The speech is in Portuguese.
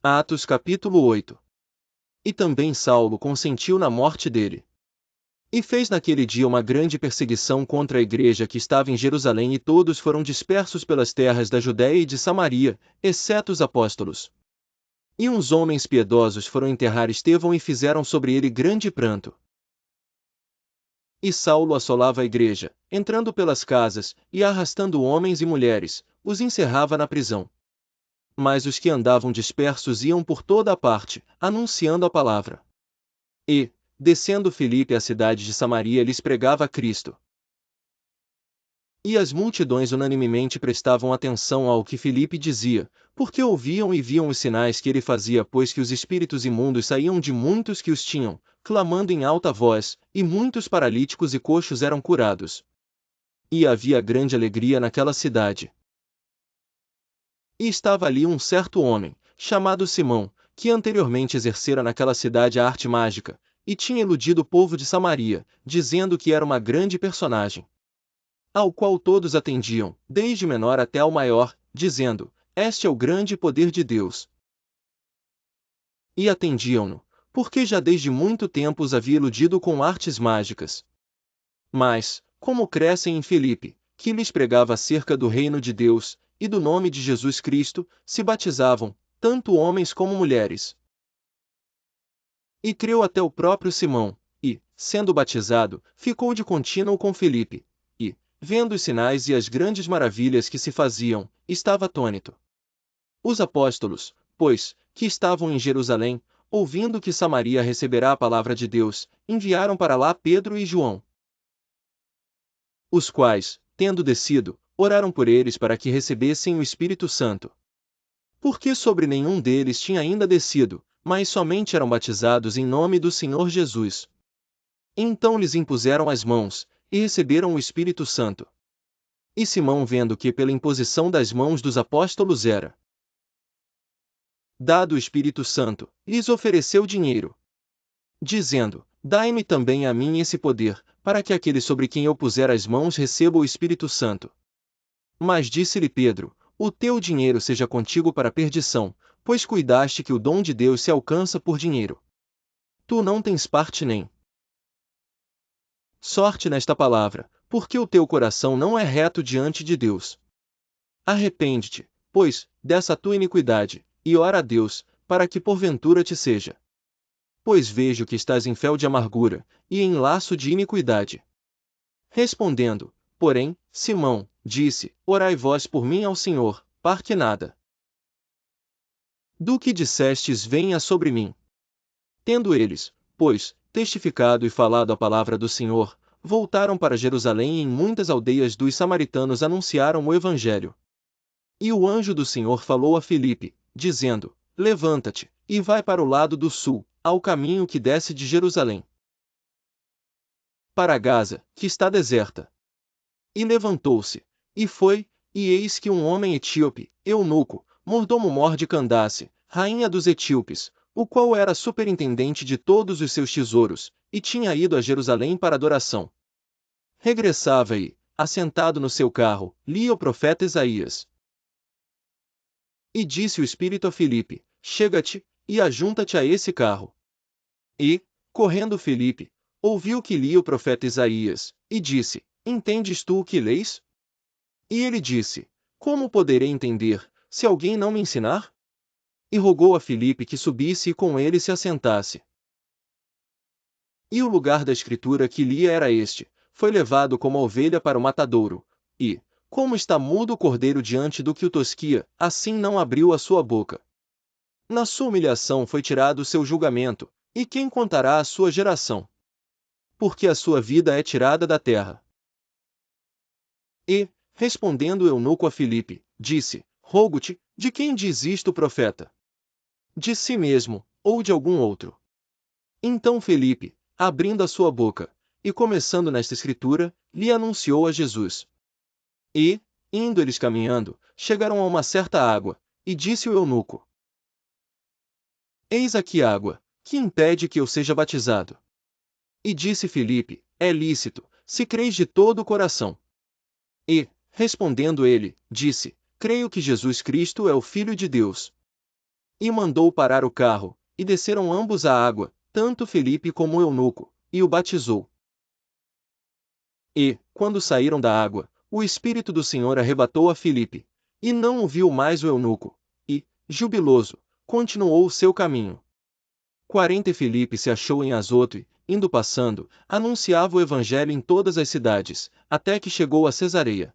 Atos capítulo 8. E também Saulo consentiu na morte dele. E fez naquele dia uma grande perseguição contra a igreja que estava em Jerusalém, e todos foram dispersos pelas terras da Judéia e de Samaria, exceto os apóstolos. E uns homens piedosos foram enterrar Estevão e fizeram sobre ele grande pranto. E Saulo assolava a igreja, entrando pelas casas, e arrastando homens e mulheres, os encerrava na prisão. Mas os que andavam dispersos iam por toda a parte, anunciando a palavra. E, descendo Filipe à cidade de Samaria, lhes pregava a Cristo. E as multidões unanimemente prestavam atenção ao que Filipe dizia, porque ouviam e viam os sinais que ele fazia, pois que os espíritos imundos saíam de muitos que os tinham, clamando em alta voz, e muitos paralíticos e coxos eram curados. E havia grande alegria naquela cidade. E estava ali um certo homem, chamado Simão, que anteriormente exercera naquela cidade a arte mágica, e tinha iludido o povo de Samaria, dizendo que era uma grande personagem. Ao qual todos atendiam, desde o menor até ao maior, dizendo: Este é o grande poder de Deus. E atendiam-no, porque já desde muito tempo os havia iludido com artes mágicas. Mas, como crescem em Filipe, que lhes pregava acerca do reino de Deus, e do nome de Jesus Cristo, se batizavam, tanto homens como mulheres. E creu até o próprio Simão, e, sendo batizado, ficou de contínuo com Filipe, e, vendo os sinais e as grandes maravilhas que se faziam, estava atônito. Os apóstolos, pois, que estavam em Jerusalém, ouvindo que Samaria receberá a palavra de Deus, enviaram para lá Pedro e João. Os quais, tendo descido, oraram por eles para que recebessem o Espírito Santo. Porque sobre nenhum deles tinha ainda descido, mas somente eram batizados em nome do Senhor Jesus. Então lhes impuseram as mãos, e receberam o Espírito Santo. E Simão, vendo que pela imposição das mãos dos apóstolos era dado o Espírito Santo, lhes ofereceu dinheiro, dizendo: Dai-me também a mim esse poder, para que aquele sobre quem eu puser as mãos receba o Espírito Santo. Mas disse-lhe Pedro: O teu dinheiro seja contigo para perdição, pois cuidaste que o dom de Deus se alcança por dinheiro. Tu não tens parte nem sorte nesta palavra, porque o teu coração não é reto diante de Deus. Arrepende-te, pois, dessa tua iniquidade, e ora a Deus, para que porventura te seja. Pois vejo que estás em fel de amargura, e em laço de iniquidade. Respondendo, porém, Simão, disse: Orai vós por mim ao Senhor, para que nada do que dissestes venha sobre mim. Tendo eles, pois, testificado e falado a palavra do Senhor, voltaram para Jerusalém, e em muitas aldeias dos samaritanos anunciaram o Evangelho. E o anjo do Senhor falou a Filipe, dizendo: Levanta-te, e vai para o lado do sul, ao caminho que desce de Jerusalém para Gaza, que está deserta. E levantou-se, e foi, e eis que um homem etíope, eunuco, mordomo-mor de Candace, rainha dos etíopes, o qual era superintendente de todos os seus tesouros, e tinha ido a Jerusalém para adoração. Regressava e, assentado no seu carro, lia o profeta Isaías. E disse o Espírito a Filipe: Chega-te, e ajunta-te a esse carro. E, correndo Filipe, ouviu que lia o profeta Isaías, e disse: Entendes tu o que lês? E ele disse: Como poderei entender, se alguém não me ensinar? E rogou a Filipe que subisse e com ele se assentasse. E o lugar da escritura que lia era este: Foi levado como a ovelha para o matadouro, e, como está mudo o cordeiro diante do que o tosquia, assim não abriu a sua boca. Na sua humilhação foi tirado o seu julgamento, e quem contará a sua geração? Porque a sua vida é tirada da terra. E, respondendo o eunuco a Filipe, disse: Rogo-te, de quem diz isto o profeta? De si mesmo, ou de algum outro? Então Filipe, abrindo a sua boca, e começando nesta escritura, lhe anunciou a Jesus. E, indo eles caminhando, chegaram a uma certa água, e disse o eunuco: Eis aqui água, que impede que eu seja batizado? E disse Filipe: É lícito, se creis de todo o coração. E, respondendo ele, disse: Creio que Jesus Cristo é o Filho de Deus. E mandou parar o carro, e desceram ambos à água, tanto Felipe como o eunuco, e o batizou. E, quando saíram da água, o Espírito do Senhor arrebatou a Filipe, e não o viu mais o eunuco, e, jubiloso, continuou o seu caminho. 40 Filipe se achou em Azoto e, indo passando, anunciava o evangelho em todas as cidades, até que chegou a Cesareia.